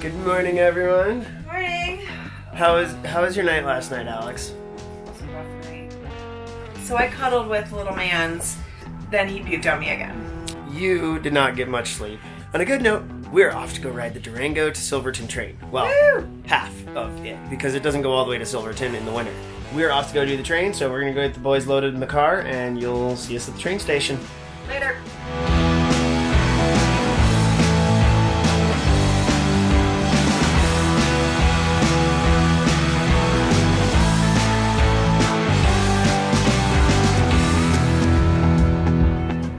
Good morning, everyone. Morning. How was your night last night, Alex? It was a rough night. So I cuddled with little man's, then he puked on me again. You did not get much sleep. On a good note, we're off to go ride the Durango to Silverton Train. Well, Woo! half of it, because it doesn't go all the way to Silverton in the winter. We're off to go do the train, so we're going to go get the boys loaded in the car, and you'll see us at the train station. Later.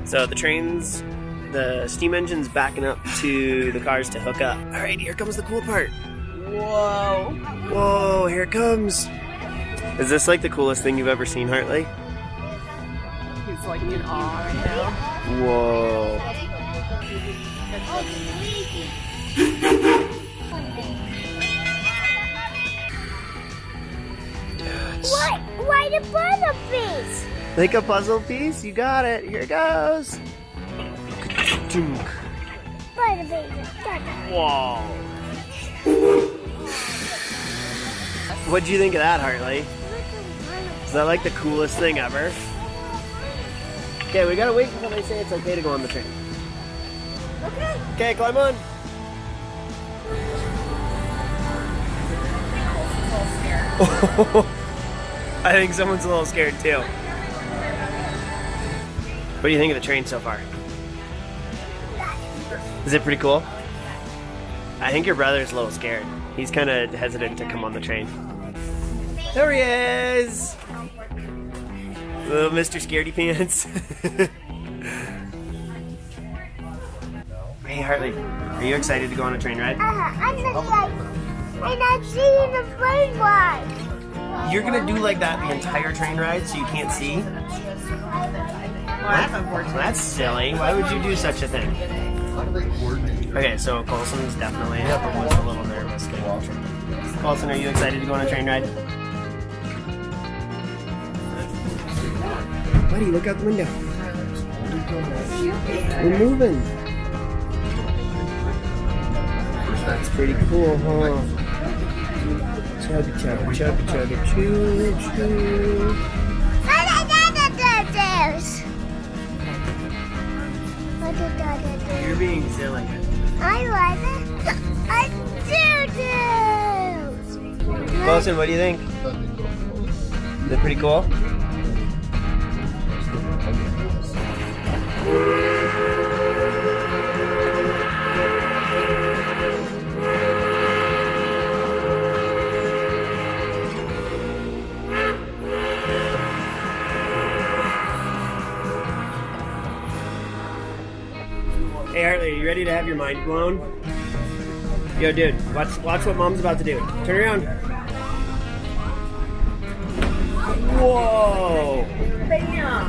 So the steam engine's backing up to the cars to hook up. All right, here comes the cool part. Whoa. Whoa, here it comes. Is this like the coolest thing you've ever seen, Hartley? He's like in awe right now. Whoa. What? Why the puzzle piece? Like a puzzle piece? You got it. Here it goes. Puzzle piece. Whoa. What'd you think of that, Hartley? Is that like the coolest thing ever? Okay, we gotta wait until they say it's okay to go on the train. Okay. Okay, climb on. I think someone's a little scared too. What do you think of the train so far? Is it pretty cool? I think your brother's a little scared. He's kind of hesitant to come on the train. There he is! Little Mr. Scaredy Pants. Hey Hartley, are you excited to go on a train ride? I'm not seeing the plane ride. You're gonna do like that the entire train ride so you can't see? Well, that's unfortunate. That's silly. Why would you do such a thing? Okay, so Colson's definitely was a little nervous. Colson, are you excited to go on a train ride? Buddy, look out the window. We're moving. That's pretty cool, huh? Chugga chugga chugga chugga choo choo. You're being silly. I like it. I do. Colson, what do you think? Is it pretty cool? Hey Hartley, are you ready to have your mind blown? Yo dude, watch what Mom's about to do. Turn around. Whoa! Bam!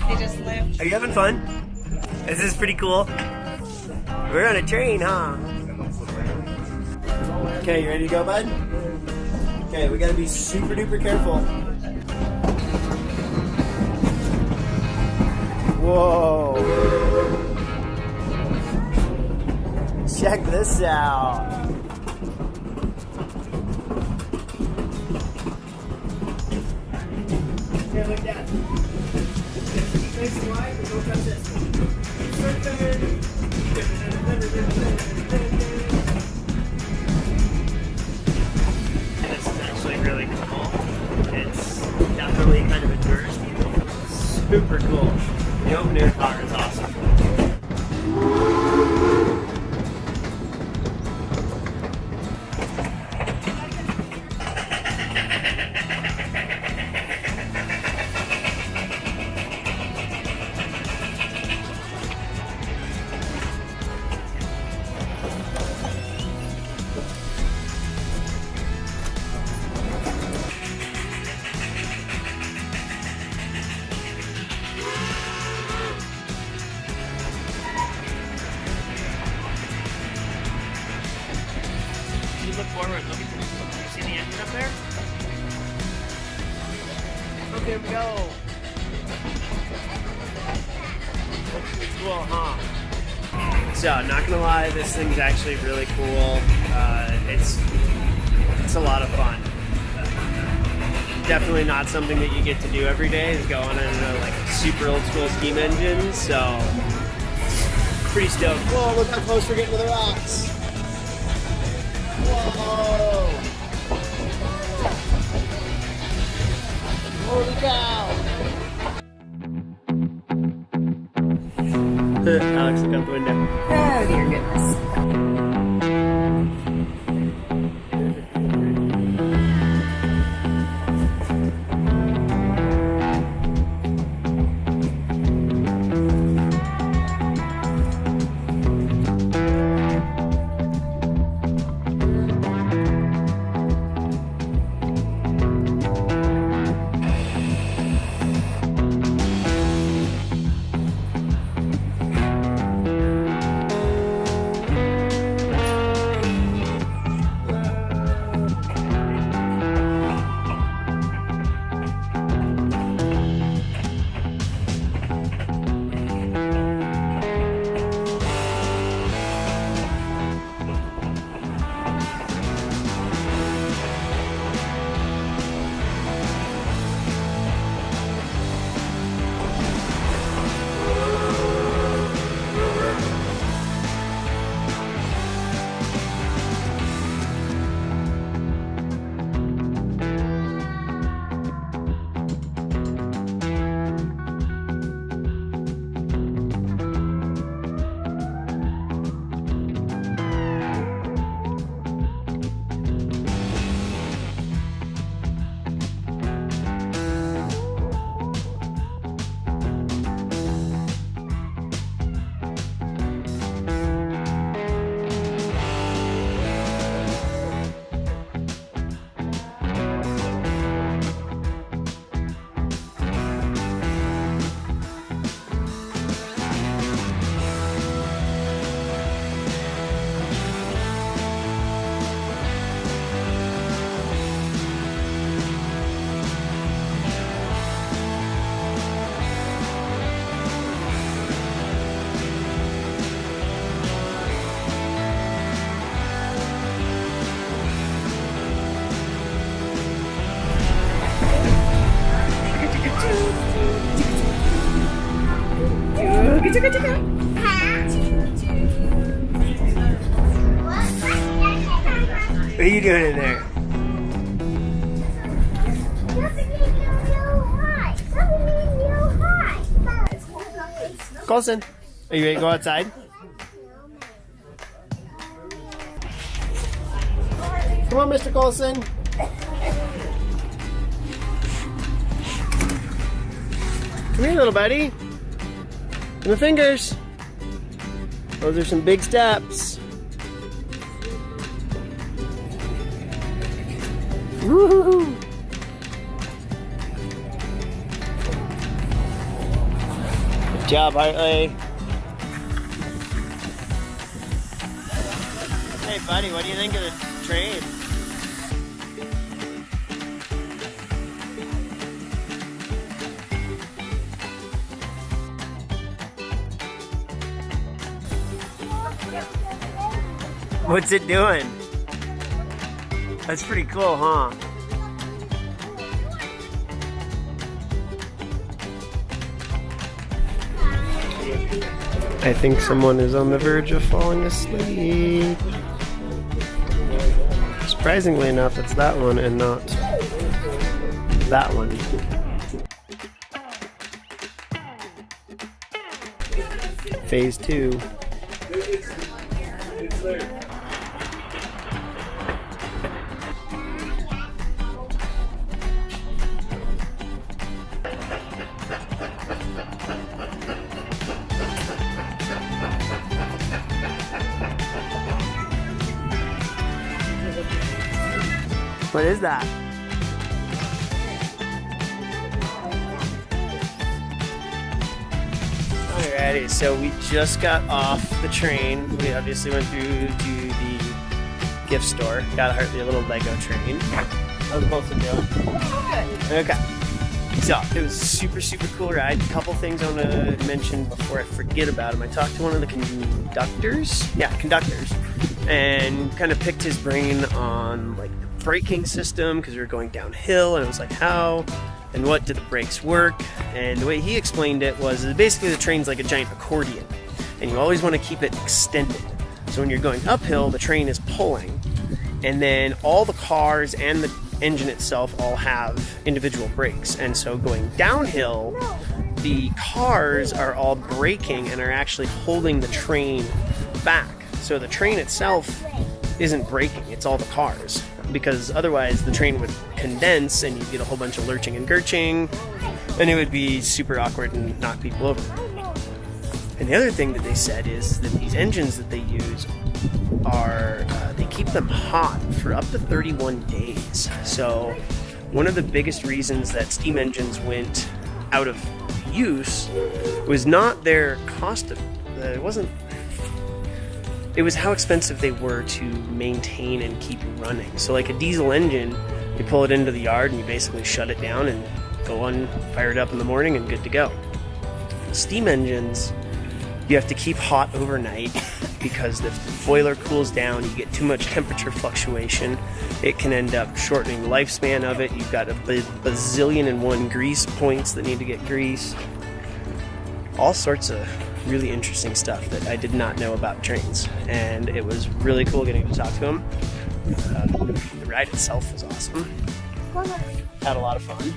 They just lived. Are you having fun? Is this pretty cool? We're on a train, huh? Okay, you ready to go, bud? Okay, we gotta be super duper careful. Whoa! Check this out. Here, look at that. Nice and wide, but don't touch this. This is actually really cool. It's definitely kind of endures people. Super cool. The open air car is awesome. Look forward. Look at you see the engine up there? Oh, there we go. That's pretty cool, huh? So, not gonna lie, this thing's actually really cool. It's a lot of fun. Definitely not something that you get to do every day, is go on a like super old school steam engine, so pretty stoked. Whoa, look how close we're getting to the rocks. Whoa! Holy cow! Alex, look out the window. Oh, dear goodness. What are you doing in there? Colson, are you ready to go outside? Come on, Mr. Colson. Come here, little buddy. And the fingers. Those are some big steps. Woo-hoo-hoo. Good job, Hartley. Hey, buddy, what do you think of the train? What's it doing? That's pretty cool, huh? I think someone is on the verge of falling asleep. Surprisingly enough, it's that one and not that one. Phase 2. What is that? Alrighty, so we just got off the train. We obviously went through to the gift store. Got Hartley a little Lego train. How's Colson doing? Oh, good. Okay. So it was a super, super cool ride. A couple things I want to mention before I forget about them. I talked to one of the conductors, and kind of picked his brain on like the braking system because we were going downhill, and I was like, how and what did the brakes work? And the way he explained it was basically the train's like a giant accordion, and you always want to keep it extended. So when you're going uphill, the train is pulling, and then all the cars and the engine itself all have individual brakes, and so going downhill, the cars are all braking and are actually holding the train back. So the train itself isn't braking, it's all the cars, because otherwise the train would condense and you'd get a whole bunch of lurching and gurching, and it would be super awkward and knock people over. And the other thing that they said is that these engines that they use are, they keep them hot for up to 31 days. So one of the biggest reasons that steam engines went out of use was not their cost of, it was how expensive they were to maintain and keep running. So like a diesel engine, you pull it into the yard and you basically shut it down and go on, fire it up in the morning and good to go. Steam engines, you have to keep hot overnight because if the boiler cools down, you get too much temperature fluctuation. It can end up shortening the lifespan of it. You've got a bazillion and one grease points that need to get greased. All sorts of really interesting stuff that I did not know about trains. And it was really cool getting to talk to him. The ride itself was awesome. Had a lot of fun.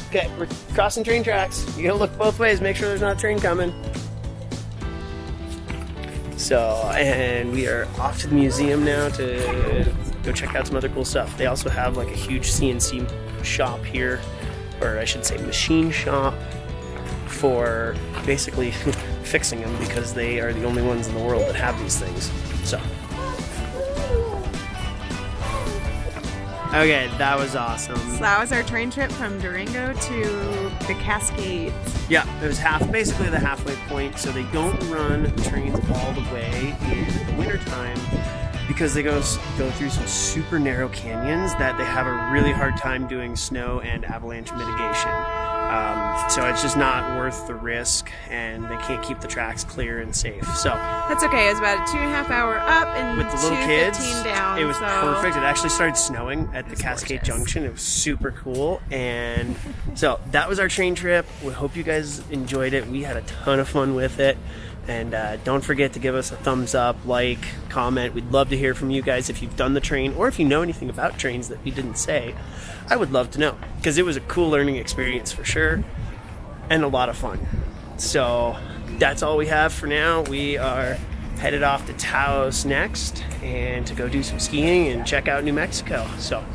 Okay, we're crossing train tracks. You gotta look both ways, make sure there's not a train coming. So, and we are off to the museum now to go check out some other cool stuff. They also have like a huge CNC shop here, or I should say machine shop, for basically fixing them because they are the only ones in the world that have these things. So, okay, that was awesome. So that was our train trip from Durango to the Cascades. Yeah, it was basically the halfway point, so they don't run trains all the way in the wintertime because they go through some super narrow canyons that they have a really hard time doing snow and avalanche mitigation. So it's just not worth the risk, and they can't keep the tracks clear and safe. So that's okay. It was about a 2.5 hour up and with the little kids, 2:15 down. It was so perfect. It actually started snowing at the Cascade Junction. It was super cool, and so that was our train trip. We hope you guys enjoyed it. We had a ton of fun with it. And don't forget to give us a thumbs up, like, comment. We'd love to hear from you guys if you've done the train or if you know anything about trains that we didn't say. I would love to know because it was a cool learning experience for sure and a lot of fun. So that's all we have for now. We are headed off to Taos next and to go do some skiing and check out New Mexico. So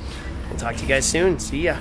we'll talk to you guys soon. See ya.